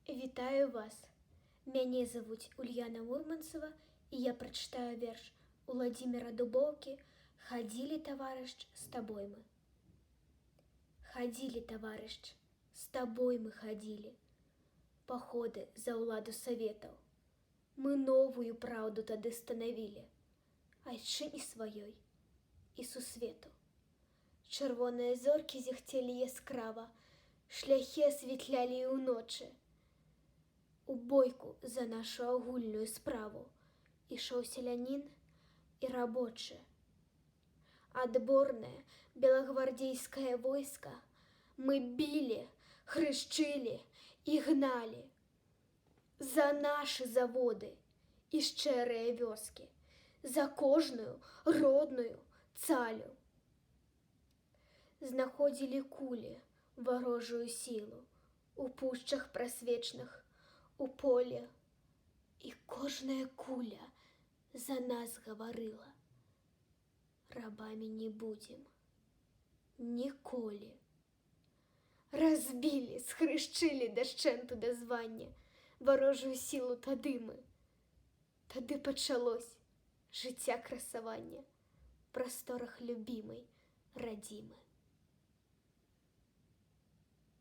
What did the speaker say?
Вітаю вас! Мяне завуць Ульяна Мурманцева, і я прачытаю верш Уладзіміра Дубоўкі «Хадзілі, таварыш, з табой мы». Хадзілі, таварыш, з табой мы хадзілі, паходы за ўладу саветаў. Мы новую праўду тады станавілі, айчыне сваёй і сусвету. Чырвоныя зоркі зіхцелі яскрава, шляхі асвятлялі і ўночы. У бойку за нашу агульную справу ішоў селянін і рабочы. Адборнае белагвардзейскае войска мы білі, хрышчылі і гналі. За нашы заводы і шчэрыя вёскі, за кожную родную цалю. Знаходзілі кулі варожую сілу у пушчах прасвечных, у поле, і кожная куля за нас гаварыла: рабамі не будзем ніколі. Разбілі, схрышчылі дашчэнту да звання варожую сілу тады мы. Тады пачалось жыцця красавання в прасторах любімай радзімы.